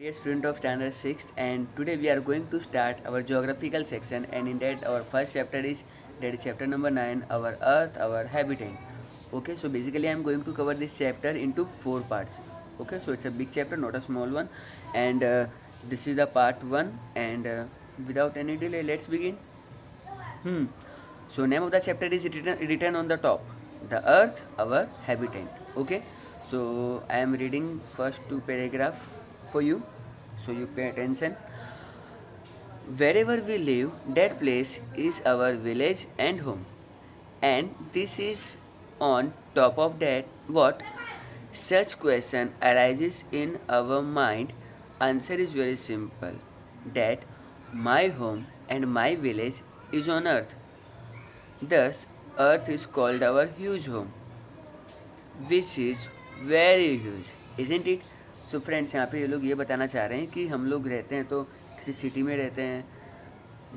Dear student of standard 6th, and today we are going to start our geographical section, and in that our first chapter is chapter number 9, our earth, our habitat. Okay, so basically I am going to cover this chapter into 4 parts. Okay, so it's a big chapter, not a small one, and this is the part 1, and without any delay let's begin. Hmm. So name of the chapter is written on the top. The earth, our habitat. Okay. So I am reading first 2 paragraph for you. So you pay attention. Wherever we live, that place is our village and home. And this is on top of that what such question arises in our mind. Answer is very simple. That my home and my village is on earth. Thus, Earth is called our huge home, which is very huge, isn't it? So friends, यहाँ पे ये लोग ये बताना चाह रहे हैं कि हम लोग रहते हैं तो किसी सिटी में रहते हैं,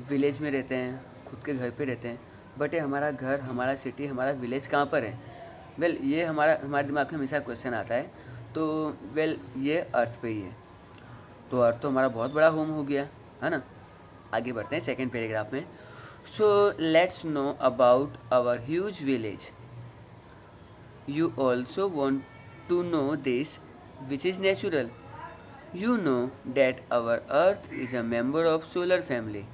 विलेज में रहते हैं, खुद के घर पे रहते हैं, बट ये हमारा घर, हमारा सिटी, हमारा विलेज कहाँ पर है? ये हमारे दिमाग में हमेशा क्वेश्चन आता है। तो ये अर्थ पे ही है। तो अर्थ तो हमारा बहुत बड़ा होम हो गया है ना। आगे बढ़ते हैं सेकेंड पैराग्राफ में। So let's know about our huge village. You also want to know this, which is natural. You know that our Earth is a member of solar family.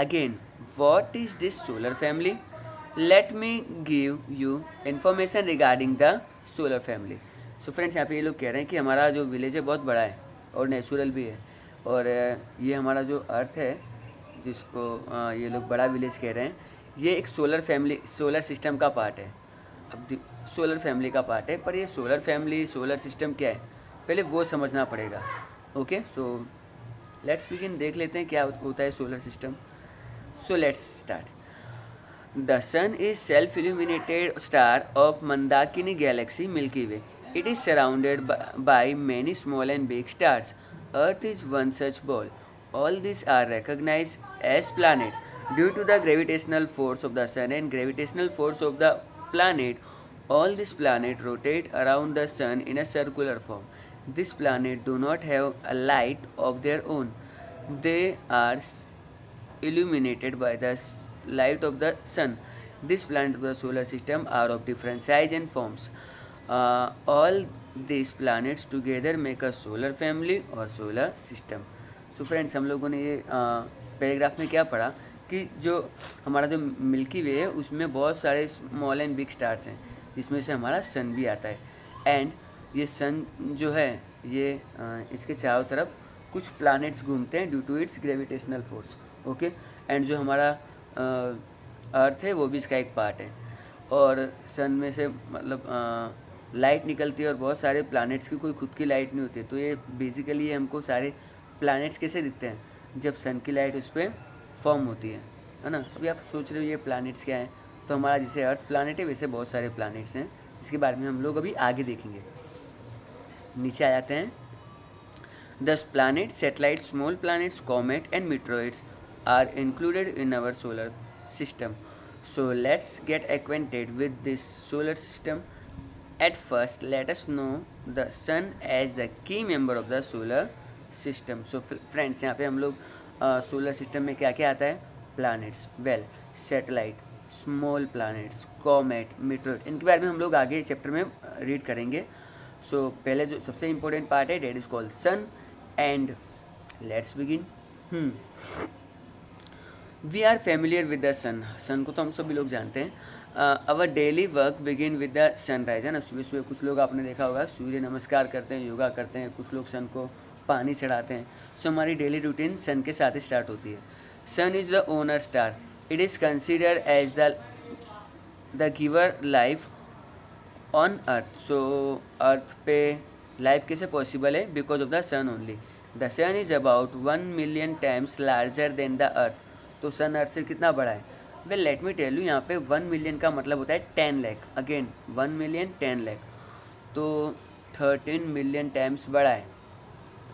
Again, what is this solar family? Let me give you information regarding the solar family. So friends, यहाँ पे ये लोग कह रहे हैं कि हमारा जो विलेज है बहुत बड़ा है और नेचुरल भी है, और ये हमारा जो अर्थ है जिसको ये लोग बड़ा विलेज कह रहे हैं, ये एक सोलर सिस्टम का पार्ट है। अब सोलर फैमिली का पार्ट है, पर ये सोलर फैमिली, सोलर सिस्टम क्या है, पहले वो समझना पड़ेगा। Okay, so let's begin. देख लेते हैं क्या होता है solar system. So let's start. The sun is self illuminated star of Mandakini galaxy milky way. It is surrounded by many small and big stars. Earth is one such ball. All these are recognized as planets. Due to the gravitational force of the sun and gravitational force of the planet, all these planets rotate around the sun in a circular form. These planets do not have a light of their own. They are illuminated by the light of the sun. These planets of the solar system are of different size and forms. All these planets together make a solar family or solar system. So friends, हम लोगों ने ये paragraph में क्या पढ़ा कि जो हमारा जो मिल्की वे है उसमें बहुत सारे स्मॉल एंड बिग स्टार्स हैं, जिसमें से हमारा सन भी आता है। एंड ये सन जो है ये इसके चारों तरफ कुछ प्लैनेट्स घूमते हैं due to its gravitational force. Okay, and जो हमारा अर्थ है वो भी इसका एक पार्ट है, और सन में से मतलब लाइट निकलती है और बहुत सारे प्लैनेट्स की कोई खुद की लाइट नहीं होती है। तो ये बेसिकली हमको सारे प्लैनेट्स कैसे दिखते हैं, जब सन की लाइट उस पर फॉर्म होती है ना। अभी आप सोच रहे हो ये प्लैनेट्स क्या हैं, तो हमारा जैसे अर्थ प्लैनेट है वैसे बहुत सारे प्लैनेट्स हैं, जिसके बारे में हम लोग अभी आगे देखेंगे। नीचे आ जाते हैं। दस planet, satellite, small planets, comet and meteoroids are included in our solar system. So let's get acquainted with this solar system. At first, let us know the sun as the key member of the solar system. So friends, यहाँ पे हम लोग solar system में क्या क्या आता है? Planets, satellite, small planets, comet, meteoroid, इनके बारे में हम लोग आगे चैप्टर में रीड करेंगे। सो पहले जो सबसे इम्पोर्टेंट पार्ट है that is called sun, and let's begin. We are familiar with the sun. Sun को तो हम सभी लोग जानते हैं। Our daily work begin with the sunrise, है ना। सुबह सुबह कुछ लोग आपने देखा होगा सूर्य नमस्कार करते हैं, योगा करते हैं, कुछ लोग सन को पानी चढ़ाते हैं। सो हमारी डेली रूटीन सन के साथ ही स्टार्ट होती है। Sun is the owner star. It is considered as the giver life on earth. So earth पे लाइफ कैसे पॉसिबल है? Because of the sun only. The sun is about 1 million times larger than the earth. तो sun earth से कितना बड़ा है? Well let me tell you, यहाँ पे 1 million का मतलब होता है 10 लाख. अगेन 1 million 10 लाख, तो 13 million टाइम्स बड़ा है.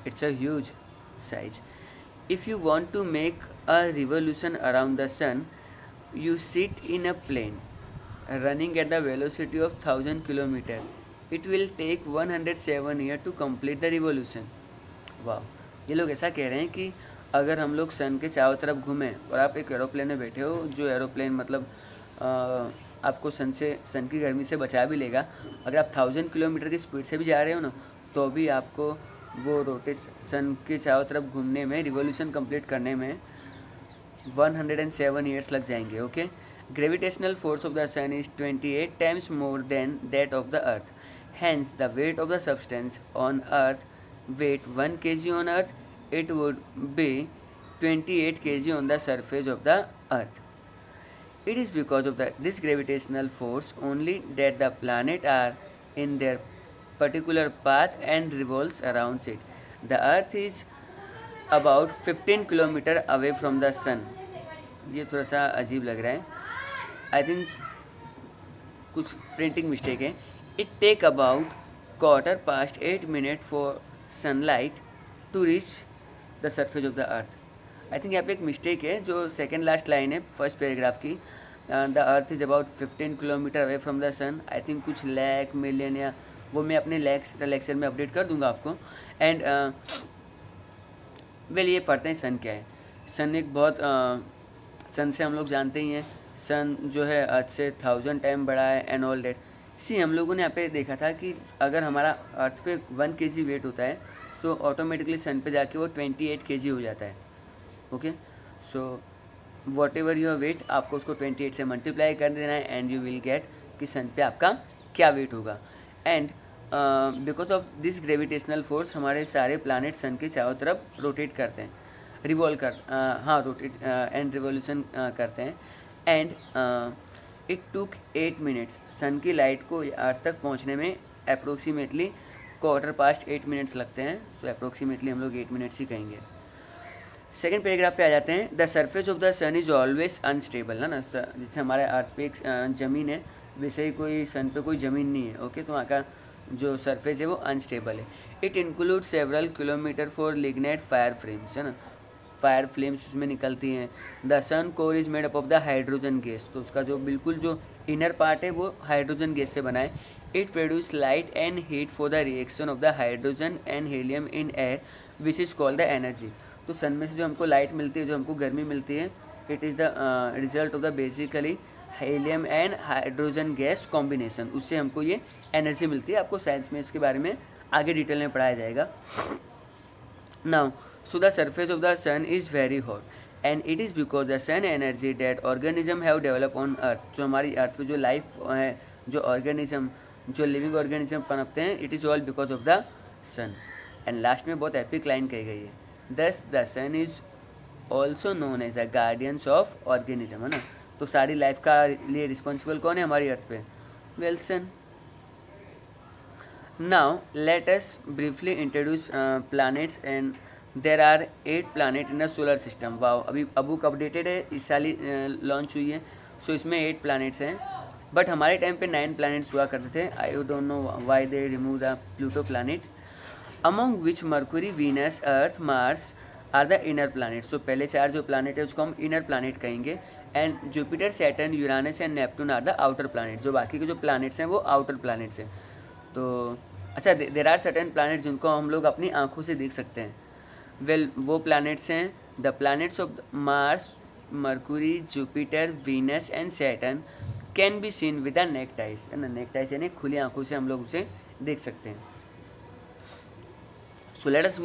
It's a huge size. If you want to make a revolution around the sun, you sit in a plane running at the velocity of 1000 kilometer. It will take 107 years to complete the revolution. Wow. ये लोग ऐसा कह रहे हैं कि अगर हम लोग सन के चारों तरफ घूमें और आप एक एरोप्लेन में बैठे हो, जो एरोप्लेन मतलब आपको सन की गर्मी से बचा भी लेगा, अगर आप 1000 किलोमीटर की स्पीड से भी जा रहे हो ना, तो भी आपको वो सन के चारों तरफ घूमने में, रिवॉल्यूशन कंप्लीट करने में 107 ईयर्स लग जाएंगे। Okay, gravitational force of the sun is 28 times more than that of the earth, hence the weight of the substance on earth weight 1 kg on earth, it would be 28 kg on the surface of the earth. It is because of this gravitational force only that the planet are in their particular path and revolves around it. The earth is about 15 kilometer away from the sun. ये थोड़ा सा अजीब लग रहा है, I think कुछ printing mistake है। It take about 8:15 for sunlight to reach the surface of the earth. I think यहाँ पे एक मिस्टेक है, जो सेकेंड लास्ट लाइन है फर्स्ट पैराग्राफ की, the earth is about 15 kilometre away from the sun. I think कुछ lakh million या वो मैं अपने लेक्चर में अपडेट कर दूंगा आपको। एंड वेल ये पढ़ते हैं सन क्या है। सन एक बहुत सन से हम लोग जानते ही हैं, सन जो है अर्थ से 1000 टाइम बड़ा है एंड ऑल डेट। सी हम लोगों ने यहाँ पे देखा था कि अगर हमारा अर्थ पे 1 kg वेट होता है, सो ऑटोमेटिकली सन पे जाके वो 28 kg हो जाता है। Okay, so what ever your weight, आपको उसको 28 से मल्टीप्लाई कर देना है एंड यू विल गेट कि सन पे आपका क्या वेट होगा। And because of this gravitational force हमारे सारे प्लानट सन के चारों तरफ रोटेट करते हैं, रोटेट एंड रिवॉल्यूशन करते हैं। एंड इट टुक 8 मिनट्स, सन की लाइट को अर्थ तक पहुंचने में अप्रोक्सीमेटली 8:15 लगते हैं। सो अप्रोक्सीमेटली हम लोग 8 मिनट्स ही कहेंगे। सेकेंड पैराग्राफ पे आ जाते हैं। The surface of the sun is always unstable, है ना, जैसे हमारे अर्थ पे एक ज़मीन है, वैसे ही कोई सन पे कोई ज़मीन नहीं है। ओके, तो वहाँ का जो सरफेस है वो अनस्टेबल है। It include several kilometre for lignite fire flames, है ना, फायर फ्लेम्स उसमें निकलती हैं। The sun core is made up of the hydrogen gas, तो उसका जो बिल्कुल जो इनर पार्ट है वो हाइड्रोजन गैस से बना है। It produce light and heat for the reaction of the hydrogen and helium in air which is called the energy. तो सन में से जो हमको लाइट मिलती है, जो हमको गर्मी मिलती है, it is the result of the basically helium and hydrogen gas combination, उससे हमको ये एनर्जी मिलती है। आपको साइंस में इसके बारे में आगे डिटेल में पढ़ाया जाएगा। Now so the surface of the sun is very hot and it is because the sun energy that organism have developed on earth, जो हमारी अर्थ पे जो लाइफ है, जो ऑर्गेनिज्म, जो लिविंग ऑर्गेनिज्म पनपते हैं, it is all because of the sun. And last में बहुत एपिक लाइन कही गई है, thus the sun is also known as the guardians of organism, है ना। तो सारी लाइफ का लिए रिस्पॉन्सिबल कौन है हमारी अर्थ पे? Well, sun. Now let us briefly introduce planets and there are 8 planet in the solar system. Wow, अभी बुक अपडेटेड है, इस साल ही लॉन्च हुई है। सो इसमें 8 प्लानट्स हैं, बट हमारे टाइम पे 9 प्लानट्स हुआ करते थे। I don't know why they remove the Pluto planet, among which Mercury, Venus, Earth, Mars are the inner planet. So पहले 4 जो प्लानट है उसको हम इनर प्लानट कहेंगे। And Jupiter, Saturn, Uranus and Neptune are the outer planet. जो बाकी के जो प्लानट्स हैं वो आउटर प्लानट्स हैं। तो अच्छा, देर आर सर्टेन प्लानट जिनको हम लोग अपनी आंखों से देख सकते हैं। वेल, वो प्लैनेट्स हैं the planets of Mars, Mercury, Jupiter, Venus and Saturn can be seen with the necked eyes, है ना। नेक्ड आइज यानी खुली आंखों से हम लोग उसे देख सकते हैं। So let us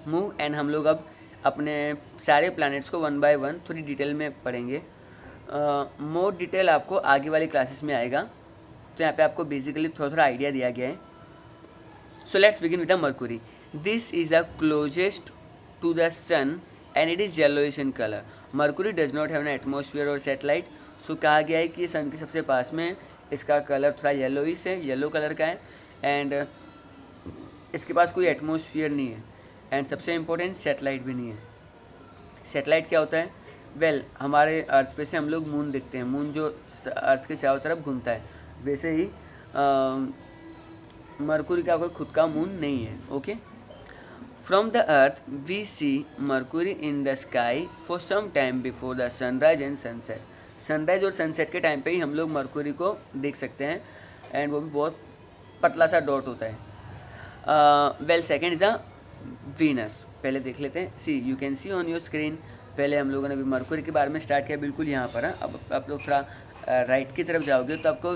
move and हम लोग अब अपने सारे प्लैनेट्स को 1 by 1 थोड़ी डिटेल में पढ़ेंगे। मोर डिटेल आपको आगे वाली क्लासेस में आएगा। तो यहाँ पे आपको बेसिकली थोड़ा थोड़ा आइडिया दिया गया है। सो let's begin with the Mercury. This is the closest to the sun and it is yellowish in color. Mercury does not have an atmosphere or satellite. So कहा गया है कि ये सन के सबसे पास में है, इसका कलर थोड़ा येलोइश है, येलो कलर का है, एंड इसके पास कोई एटमोसफियर नहीं है, एंड सबसे इम्पोर्टेंट सैटेलाइट भी नहीं है। सैटेलाइट क्या होता है? वेल, हमारे अर्थ पे से हम लोग मून देखते हैं, मून जो अर्थ के चारों तरफ घूमता है, वैसे ही मरकुरी का कोई खुद का मून नहीं है। Okay, From the earth, we see Mercury in the sky for some time before the sunrise and sunset. Sunrise और सनसेट के टाइम पे ही हम लोग मरकुरी को देख सकते हैं, एंड वो भी बहुत पतला सा डॉट होता है। Well, second is the Venus पहले देख लेते हैं। See you can see on your screen, पहले हम लोगों ने अभी मरकुरी के बारे में स्टार्ट किया, बिल्कुल यहाँ पर है। अब आप लोग थोड़ा राइट की तरफ जाओगे तो आपको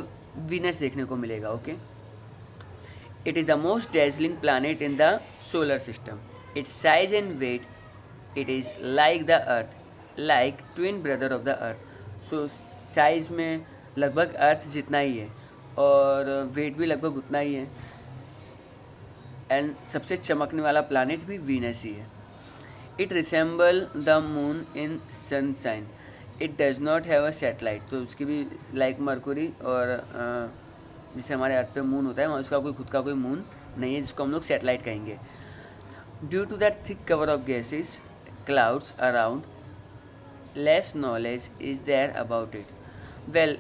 वीनस देखने को मिलेगा। Okay, it is the most dazzling planet in the solar system. Its size and weight, it is like the earth, like twin brother of the earth. So size में लगभग अर्थ जितना ही है और वेट भी लगभग उतना ही है, एंड सबसे चमकने वाला प्लानट भी वीनस ही है। It resemble the moon in sunshine, it does not have a satellite. तो उसकी भी लाइक मरकुरी और जैसे हमारे अर्थ पे मून होता है, वहाँ उसका कोई खुद का कोई मून नहीं है, जिसको हम लोग सैटेलाइट कहेंगे। Due to that thick cover of gases clouds around, less knowledge is there about it. Well,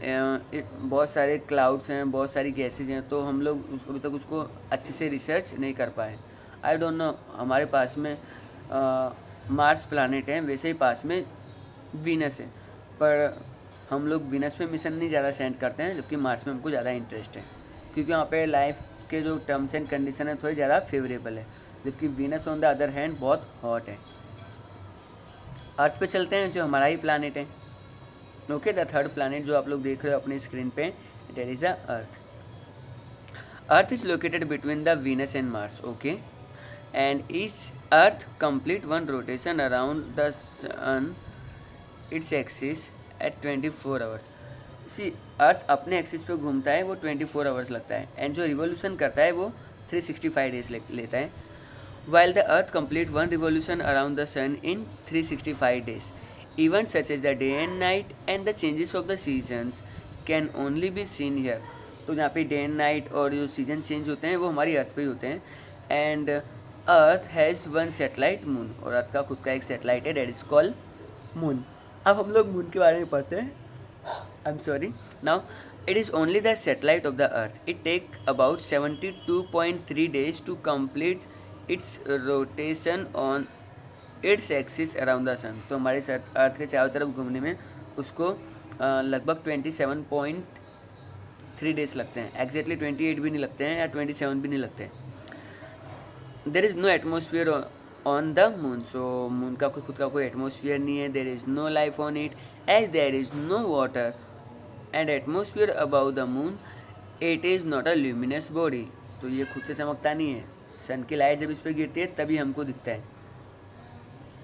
बहुत सारे क्लाउड्स हैं, बहुत सारी गैसेज हैं, तो हम लोग अभी तक उसको अच्छे से रिसर्च नहीं कर पाए। आई डोंट नो, हमारे पास में मार्स प्लानट है, वैसे ही पास में वीनस है, पर हम लोग वीनस पे मिशन नहीं ज़्यादा सेंड करते हैं, जबकि मार्स में हमको ज़्यादा इंटरेस्ट है, क्योंकि वहाँ पे लाइफ के जो टर्म्स एंड कंडीशन है थोड़ी ज़्यादा फेवरेबल है, जबकि Venus on the other hand बहुत हॉट है। अर्थ पे चलते हैं, जो हमारा ही प्लानट है। ओके, द थर्ड प्लानट जो आप लोग देख रहे हो अपनी स्क्रीन पे, that is the earth. Earth is located between the Venus and Mars. Okay, and each earth complete one rotation around the sun its axis at 24 hours. See earth अपने axis पे घूमता है, वो 24 आवर्स लगता है, and जो revolution करता है वो 365 डेज लेता है। While the Earth complete one revolution around the Sun in 365 days. Events such as the day and night and the changes of the seasons can only be seen here. तो यहाँ पे day and night और जो season change होते हैं वो हमारी earth पे ही होते हैं। And earth has one satellite moon, और अर्थ का खुद का एक सैटेलाइट है, डेट इज कॉल्ड मून। अब हम लोग मून के बारे में पढ़ते हैं। आई am sorry. Now it is only the satellite of the earth. It take about 72.3 days to complete its rotation on its axis around the sun. तो हमारे अर्थ के चारों तरफ घूमने में उसको लगभग 27.3 डेज लगते हैं। एग्जैक्टली 28 भी नहीं लगते हैं, या 27 भी नहीं लगते हैं। There is no atmosphere on the moon. So moon का खुद का कोई एटमोसफियर नहीं है। There is no life on it, as there is no water and atmosphere about the moon, it is not a luminous body. तो ये खुद से चमकता नहीं है, सन की लाइट जब इस पर गिरती है तभी हमको दिखता है।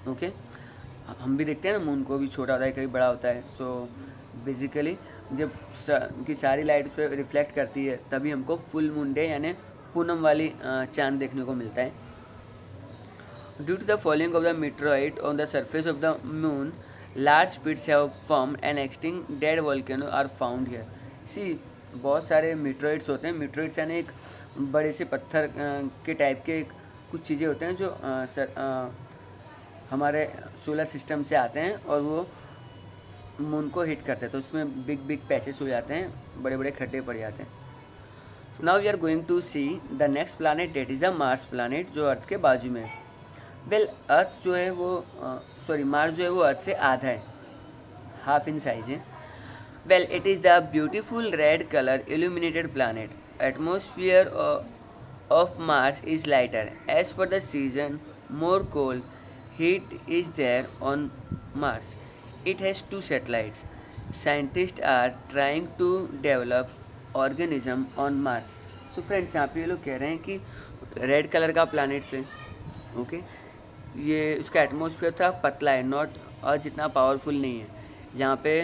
ओके, हम भी देखते हैं ना, मून को भी छोटा होता है, कभी बड़ा होता है। सो बेसिकली जब सन की सारी लाइट उस पर रिफ्लेक्ट करती है तभी हमको फुल मून डे यानी पूनम वाली चांद देखने को मिलता है। Due to the falling of the meteoroid on the surface of the moon, large pits have formed and extinct dead volcano are found here. See बहुत सारे मीटरॉइड्स होते हैं। मीटरॉइड्स यानी एक बड़े से पत्थर के टाइप के कुछ चीज़ें होते हैं जो हमारे सोलर सिस्टम से आते हैं और वो मून को हिट करते हैं, तो उसमें बिग बिग पैचेस हो जाते हैं, बड़े बड़े खड्डे पड़ जाते हैं। Now we are going to see the next planet, that is the Mars planet, जो अर्थ के बाजू में है। वेल, अर्थ जो है वो मार्स जो है वो अर्थ से आधा है, हाफ इन साइज है। Well, it is the beautiful red colour illuminated planet. Atmosphere of Mars is lighter. As per the season, more cold heat is there on Mars. It has 2 satellites. Scientists are trying to develop organism on Mars. So friends, यहाँ पे ये लोग कह रहे हैं कि red colour का planet से ओके ये उसका एटमॉस्फेयर था पतला है, नॉट और जितना पावरफुल नहीं है। यहाँ पे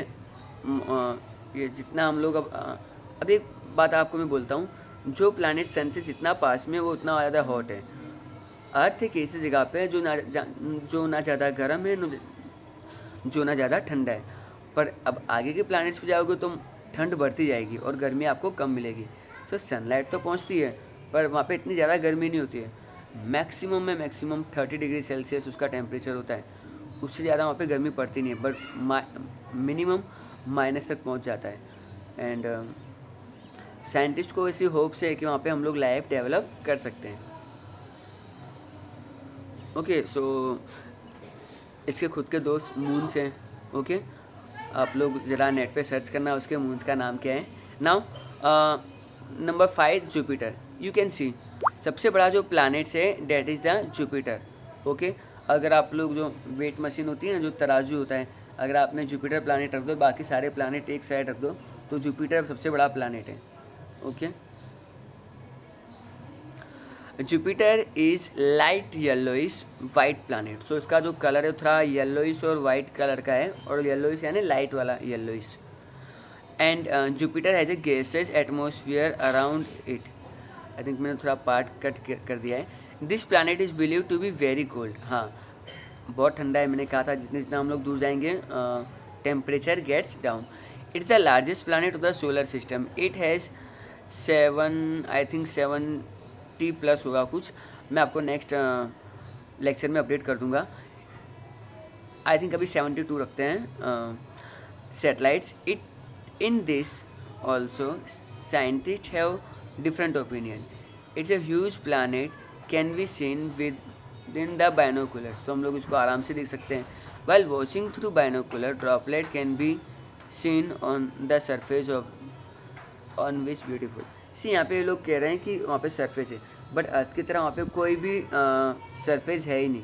ये जितना हम लोग अब एक बात आपको मैं बोलता हूँ, जो प्लैनेट सन से जितना पास में वो उतना ज़्यादा हॉट है। अर्थ एक ऐसी जगह पे है जो ना ज़्यादा गर्म है, जो ना ज़्यादा ठंडा है। पर अब आगे के प्लैनेट्स पे जाओगे तो ठंड बढ़ती जाएगी और गर्मी आपको कम मिलेगी। सो सनलाइट तो पहुँचती है पर वहाँ पे इतनी ज़्यादा गर्मी नहीं होती है। मैक्सिमम में मैक्सिमम 30 डिग्री सेल्सियस उसका टेम्परेचर होता है, उससे ज़्यादा वहाँ पे गर्मी पड़ती नहीं है, बट मिनिमम माइनस तक पहुँच जाता है। एंड साइंटिस्ट को ऐसी होप्स है कि वहाँ पे हम लोग लाइफ डेवलप कर सकते हैं। ओके, सो इसके खुद के 2 मून्स हैं। ओके, आप लोग ज़रा नेट पे सर्च करना उसके मून्स का नाम क्या है। Now number 5 Jupiter. You can सी सबसे बड़ा जो प्लैनेट्स है date is the Jupiter. Okay, अगर आप लोग जो वेट मशीन होती है ना, जो तराजू होता है, अगर आपने जुपिटर प्लैनेट रख दो, बाकी सारे प्लैनेट एक साइड रख दो, तो जुपिटर सबसे बड़ा प्लैनेट है। Okay, Jupiter is light yellowish white planet. So इसका जो कलर है थोड़ा येलोइश और वाइट कलर का है, और येलोइश यानी लाइट वाला yellowish. And Jupiter has a gases atmosphere around it. I think मैंने थोड़ा पार्ट कट कर दिया है। This planet is believe to be very cold. हाँ, बहुत ठंडा है, मैंने कहा था जितने जितना हम लोग दूर जाएंगे temperature gets down. It's the largest planet of the solar system. It has 70 plus होगा कुछ, मैं आपको नेक्स्ट लेक्चर में अपडेट कर दूंगा। आई थिंक अभी 72 रखते हैं satellites. It in this also scientist have different opinion. It's a huge planet, can be seen within the binoculars. तो हम लोग इसको आराम से देख सकते हैं। While watching through binocular, droplet can be seen on the surface of on which beautiful. See, यहाँ पे ये लोग कह रहे हैं कि वहाँ पे सरफेस है, बट अर्थ की तरह वहाँ पे कोई भी सरफेस है ही नहीं।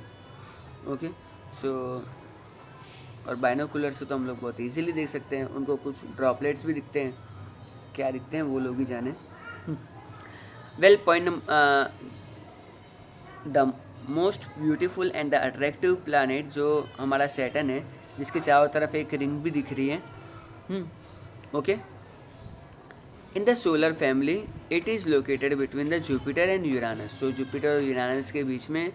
ओके, सो और बाइनोकुलर से तो हम लोग बहुत इजीली देख सकते हैं। उनको कुछ ड्रॉपलेट्स भी दिखते हैं, क्या दिखते हैं वो लोग ही जाने। Well, point the most beautiful and the attractive planet जो हमारा सैटर्न है, जिसके चारों तरफ एक रिंग भी दिख रही है। Okay, in the solar family it is located between the Jupiter and Uranus. तो जुपिटर और यूरानस के बीच में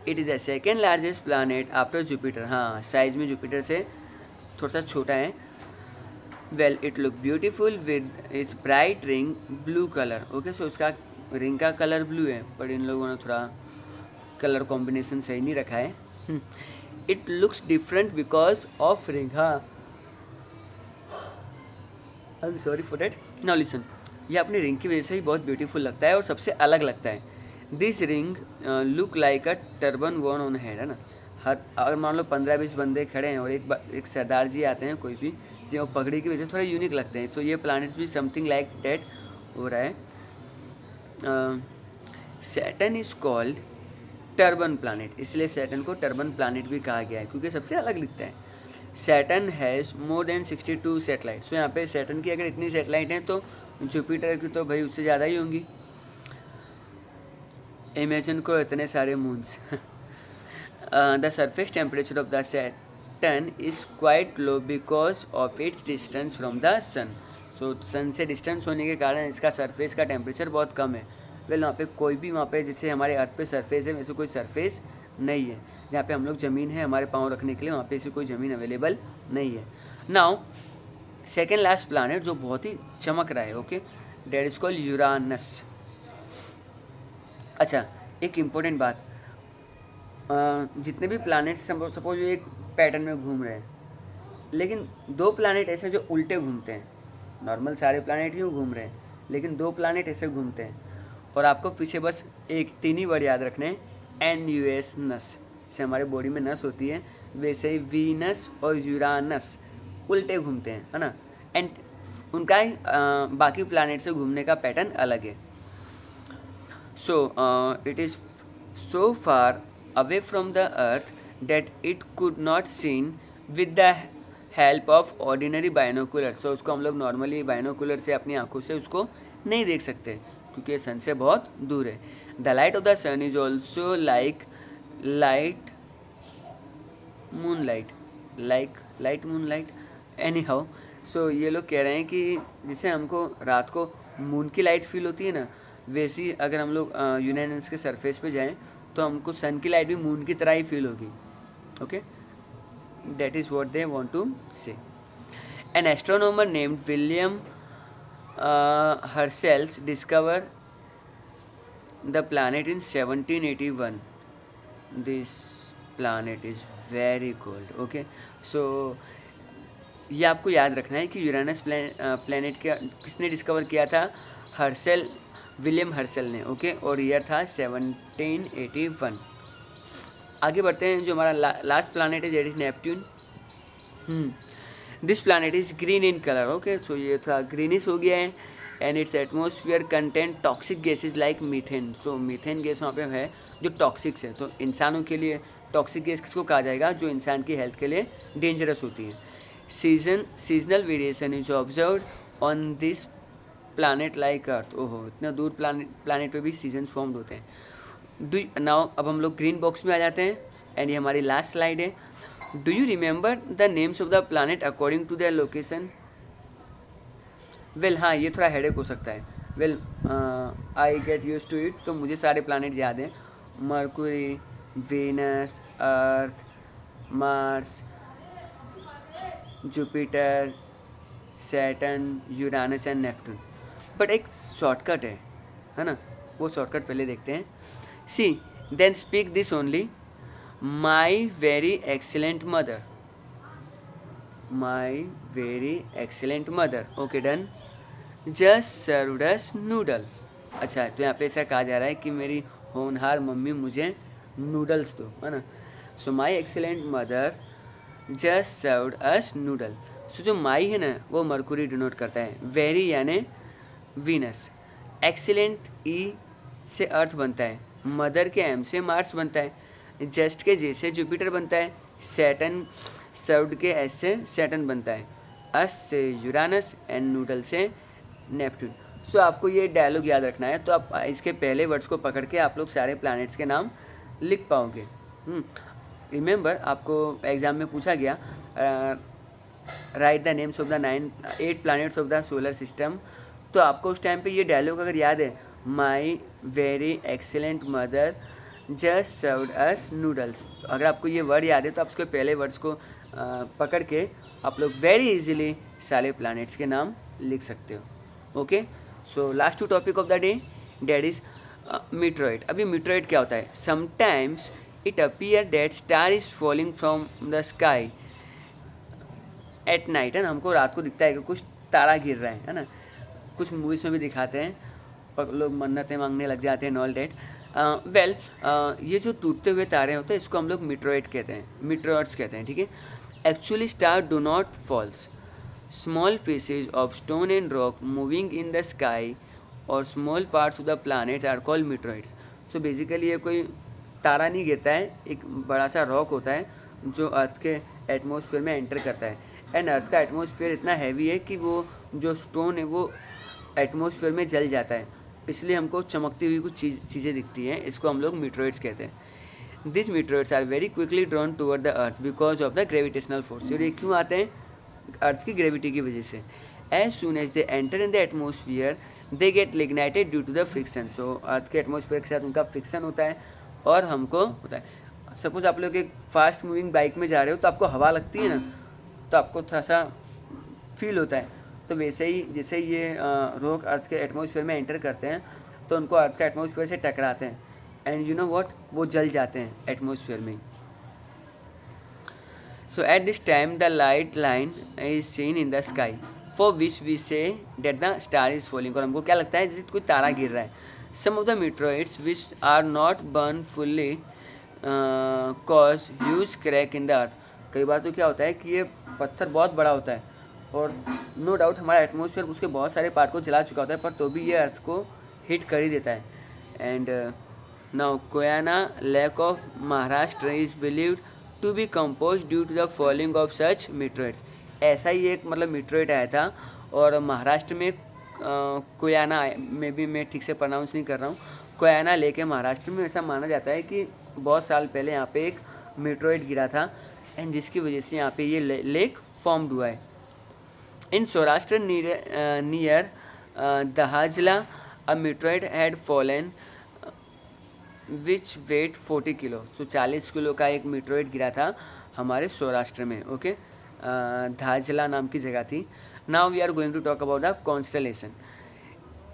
it is the second largest planet after Jupiter. हाँ, साइज में जुपिटर से थोड़ा सा छोटा है। Well, it look beautiful with its bright ring blue colour. Okay, so उसका रिंग का कलर ब्लू है, पर इन लोगों ने थोड़ा कलर कॉम्बिनेशन सही नहीं रखा है। It looks different because of ring. हाँ, I am sorry for that. Now listen, ये अपनी रिंग की वजह से ही बहुत ब्यूटीफुल लगता है और सबसे अलग लगता है। This ring look like a turban worn on head, है ना। अगर मान लो 15-20 बंदे खड़े हैं और एक सरदार जी आते हैं कोई भी, जो पगड़ी की वजह से थोड़ा यूनिक लगते हैं। तो ये प्लैनेट्स भी समथिंग लाइक डैट हो रहा है। Saturn is called turban planet, इसलिए सैटर्न को टर्बन प्लैनेट भी कहा गया है क्योंकि सबसे अलग दिखता है। Saturn has more than 62 satellite. So यहाँ पे सैटर्न की अगर इतनी सैटेलाइट हैं तो जुपिटर की तो भाई उससे ज़्यादा ही होंगी। इमेजिन को इतने सारे moons. The surface temperature of the Saturn is quite low because of its distance from the sun. So sun से डिस्टेंस होने के कारण इसका सरफेस का टेम्परेचर बहुत कम है। वेल, वहाँ पे कोई भी वहाँ पे जैसे हमारे अर्थ पे सरफेस है वैसे कोई सरफेस नहीं है। जहाँ पे हम लोग ज़मीन है हमारे पाँव रखने के लिए, वहाँ पे ऐसी कोई ज़मीन अवेलेबल नहीं है। नाउ सेकेंड लास्ट प्लैनेट जो बहुत ही चमक रहा है, okay, that is called Uranus. अच्छा, एक इम्पोर्टेंट बात, जितने भी प्लैनेट्स सपोज एक पैटर्न में घूम रहे हैं, लेकिन 2 प्लैनेट ऐसे जो उल्टे घूमते हैं। नॉर्मल सारे प्लैनेट यूँ घूम रहे हैं, लेकिन 2 प्लैनेट ऐसे घूमते हैं। और आपको पीछे बस 3 ही वर्ड याद रखने हैं, NUS, नस। जैसे हमारे बॉडी में नस होती है, वैसे ही वीनस और यूरानस उल्टे घूमते हैं, है ना। एंड उनका ही बाकी प्लैनेट से घूमने का पैटर्न अलग है। So it is so far away from the earth that it could not seen with the help of ordinary binocular। तो उसको हम लोग नॉर्मली बाइनोकुलर से अपनी आंखों से उसको नहीं देख सकते क्योंकि सन से बहुत दूर है। The light of the sun is also like light moon light anyhow. So ये लोग कह रहे हैं कि जैसे हमको रात को मून की लाइट फील होती है ना, वैसी अगर हम लोग यूरेनस के सरफेस पे जाएं तो हमको सन की लाइट भी मून की तरह ही फील होगी। Okay, that is what they want to say. An astronomer named William Herschel discovered the planet in 1781. This planet is very cold. Okay, so ये आपको याद रखना है कि यूरेनस प्लैनेट का किसने डिस्कवर किया था? विलियम हर्शल ने। ओके, और ईयर था 1781। आगे बढ़ते हैं। जो हमारा लास्ट प्लैनेट है that is Neptune. This planet is green in colour. Okay, so ये था ग्रीनिश हो गया है and its atmosphere content toxic gases like methane. So methane gas वहाँ पे है जो टॉक्सिक्स है. तो इंसानों के लिए टॉक्सिक गैस किसको कहा जाएगा? जो इंसान की हेल्थ के लिए डेंजरस होती है. Seasonal variation is observed on this planet like earth. ओहो, इतना दूर प्लानट पे भी सीजन्स फॉर्म्ड होते हैं. नाउ अब हम लोग ग्रीन बॉक्स में आ जाते हैं एंड ये हमारी लास्ट स्लाइड है. Do you remember the names of the planet according to their location? Well हाँ, ये थोड़ा हेडेक हो सकता है. Well I get use to it. तो मुझे सारे प्लानट याद हैं. Mercury, Venus, Earth, Mars, Jupiter, Saturn, Uranus and Neptune. But एक शॉर्टकट है ना? वो शॉर्टकट पहले देखते हैं. See then speak this only. My very excellent mother. My very excellent mother. Okay done. Just served us noodle. अच्छा, तो यहाँ पे ऐसा कहा जा रहा है कि मेरी होनहार मम्मी मुझे नूडल्स दो, है ना? सो माई excellent mother just served us noodle. सो जो माई है ना वो मरकुरी डिनोट करता है. वेरी यानी वीनस. एक्सीलेंट ई से अर्थ बनता है. मदर के एम से मार्स बनता है. जस्ट के जे से जुपिटर बनता है. सैटर्न सर्व्ड के एस से सैटर्न बनता है. अस से यूरानस एंड नूडल से नेपट्टून. सो आपको ये डायलॉग याद रखना है. तो आप इसके पहले वर्ड्स को पकड़ के आप लोग सारे प्लैनेट्स के नाम लिख पाओगे. रिमेंबर, आपको एग्जाम में पूछा गया right the names of the 8 planets of the solar system. तो आपको उस टाइम पे ये डायलॉग अगर याद है, माई very excellent mother just served अस नूडल्स. अगर आपको ये वर्ड याद है तो आप उसके पहले वर्ड्स को पकड़ के आप लोग वेरी इजीली सारे प्लैनेट्स के नाम लिख सकते हो. Okay, so last two topic of the day, that is meteoroid. अभी मीटरॉइड क्या होता है? Sometimes it appear that star is falling from the sky at night. है ना, हमको रात को दिखता है कि कुछ तारा गिर रहा है ना? कुछ मूवीज़ में भी दिखाते हैं, पर लोग मन्नतें मांगने लग जाते हैं, ऑल डेट. वेल, ये जो टूटते हुए तारे होते हैं इसको हम लोग मीटरॉइड कहते हैं, मीटरॉइड्स कहते हैं. ठीक है. Actually star do not falls. Small pieces of stone and rock moving in the sky और small parts of the planet are called meteoroids. So basically ये कोई तारा नहीं गिरता है, एक बड़ा सा रॉक होता है जो अर्थ के एटमॉस्फेयर में एंटर करता है. एंड अर्थ का एटमॉस्फेयर इतना हैवी है कि वो जो स्टोन है वो एटमॉस्फेयर में जल जाता है, इसलिए हमको चमकती हुई कुछ चीज़ें दिखती हैं. इसको हम लोग मीटरॉइड्स कहते हैं. This meteoroids are very quickly drawn toward the earth because of the gravitational force. और ये क्यों आते हैं? अर्थ की ग्रेविटी की वजह से. As soon as they enter in the atmosphere they get ignited due to the friction. So earth के एटमोसफियर के साथ उनका फ्रिक्शन होता है और हमको होता है. सपोज आप लोग एक फास्ट मूविंग बाइक में जा रहे हो तो आपको हवा लगती है ना, तो आपको थोड़ा सा फील होता है. तो वैसे ही जैसे ये रॉक अर्थ के एटमॉस्फेयर में एंटर करते हैं तो उनको अर्थ का एटमॉस्फेयर से टकराते हैं एंड यू नो व्हाट, वो जल जाते हैं एटमॉस्फेयर में. So at this time the light line is seen in the sky for which we say that the star is falling. और हमको क्या लगता है जैसे कोई तारा गिर रहा है. Some of the meteoroids which are not burn fully cause huge crack in the earth. कई बार तो क्या होता है कि ये पत्थर बहुत बड़ा होता है और नो डाउट हमारा एटमॉस्फेयर उसके बहुत सारे पार्ट को जला चुका होता है, पर तो भी ये अर्थ को हिट कर ही देता है. And now Koyna lake of Maharashtra is believed to be compose due to the falling of such meteoroid. ऐसा ही एक मतलब मीटरॉइड आया था और महाराष्ट्र में कोयना में भी, मैं ठीक से प्रोनाउंस नहीं कर रहा हूँ, कोयना लेक है महाराष्ट्र में. ऐसा माना जाता है कि बहुत साल पहले यहाँ पे एक मीटरॉइड गिरा था एंड जिसकी वजह से यहाँ पे ये लेक फॉर्म्ड हुआ है. In Saurashtra near Dahajla, a meteorite had fallen which weighed 40 kilo. तो 40 किलो का एक मीटरॉइड गिरा था हमारे सौराष्ट्र में. ओके, धाजला नाम की जगह थी. Now we are going to talk about the constellation.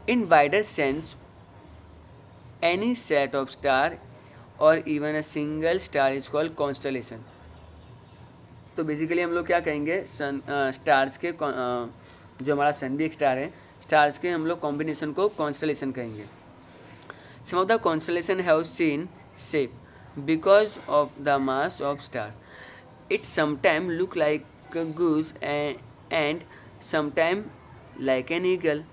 In wider sense any set of star or even a single star is called constellation. तो बेसिकली हम लोग क्या कहेंगे, सन स्टार्स के जो हमारा सन भी एक स्टार है, स्टार्स के हम लोग कॉम्बिनेशन को कॉन्स्टलेशन कहेंगे. Some of the constellation have seen shape because of the mass of star. It sometime look like a goose and sometime like an eagle.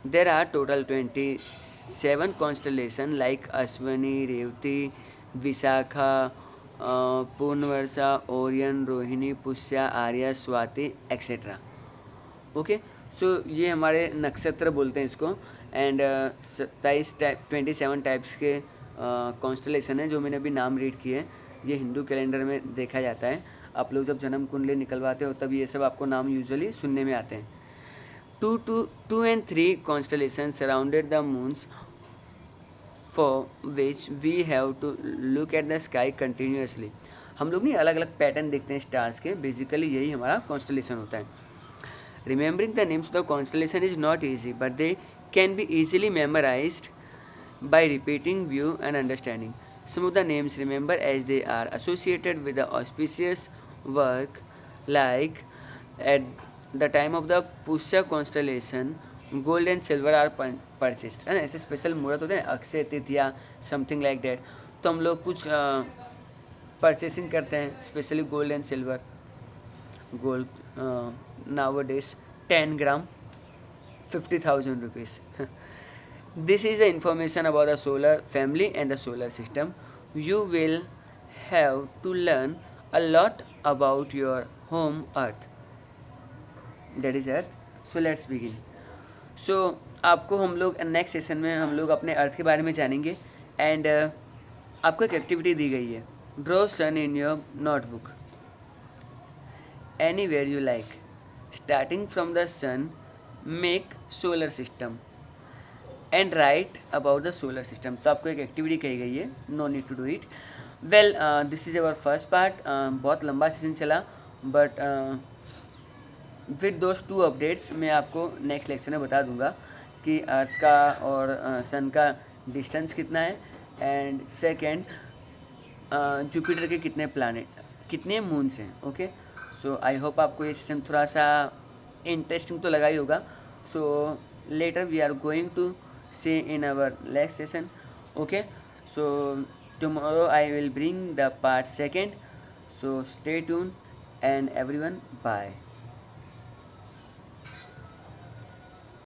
There are total 27 constellations like Ashwini, Revati, Visakha, Purnvarsa, Orion, Rohini, Pushya, Arya, Swati, etc. Okay, so ये हमारे नक्षत्र बोलते हैं इसको. And 27 types के constellation है जो मैंने अभी नाम रीड किए. ये हिंदू कैलेंडर में देखा जाता है. आप लोग जब जन्म कुंडली निकलवाते हो तब ये सब आपको नाम यूजुअली सुनने में आते हैं. Two and three constellations surrounded the moons, for which we have to look at the sky continuously. हम लोग नहीं अलग अलग पैटर्न देखते हैं स्टार्स के. बेसिकली यही हमारा कॉन्स्टलेशन होता है. Remembering the names of the constellation is not easy, but they can be easily memorized by repeating, view and understanding. Some of the names remember as they are associated with the auspicious work, like at the time of the Pusya constellation, gold and silver are purchased. है ना, ऐसे special मुहूर्त होते हैं, Akshay तिथिया, something like that. तो हम लोग कुछ परचेसिंग करते हैं, specially gold and silver. Gold nowadays 10 gram 50,000 rupees. This is the information about the solar family and the solar system. You will have to learn a lot about your home earth, that is earth. So let's begin. So आपको हम लोग next session में हम लोग अपने अर्थ के बारे में जानेंगे. एंड आपको एक एक्टिविटी दी गई है. Draw sun in your notebook anywhere you like. Starting from the sun, make solar system and write about the solar system. तो आपको एक एक्टिविटी कही गई है. No need to do it. Well, this is our first part. बहुत लंबा session चला, but with those 2 updates मैं आपको नेक्स्ट लेक्चर में बता दूंगा कि अर्थ का और सन का डिस्टेंस कितना है. एंड सेकेंड, जुपिटर के कितने प्लानट, कितने मून्स हैं. ओके, सो आई होप आपको ये सेशन थोड़ा सा इंटरेस्टिंग तो लगा ही होगा. So later we are going to see in our next session. Okay, so tomorrow I will bring the part second. So stay tune and everyone, bye.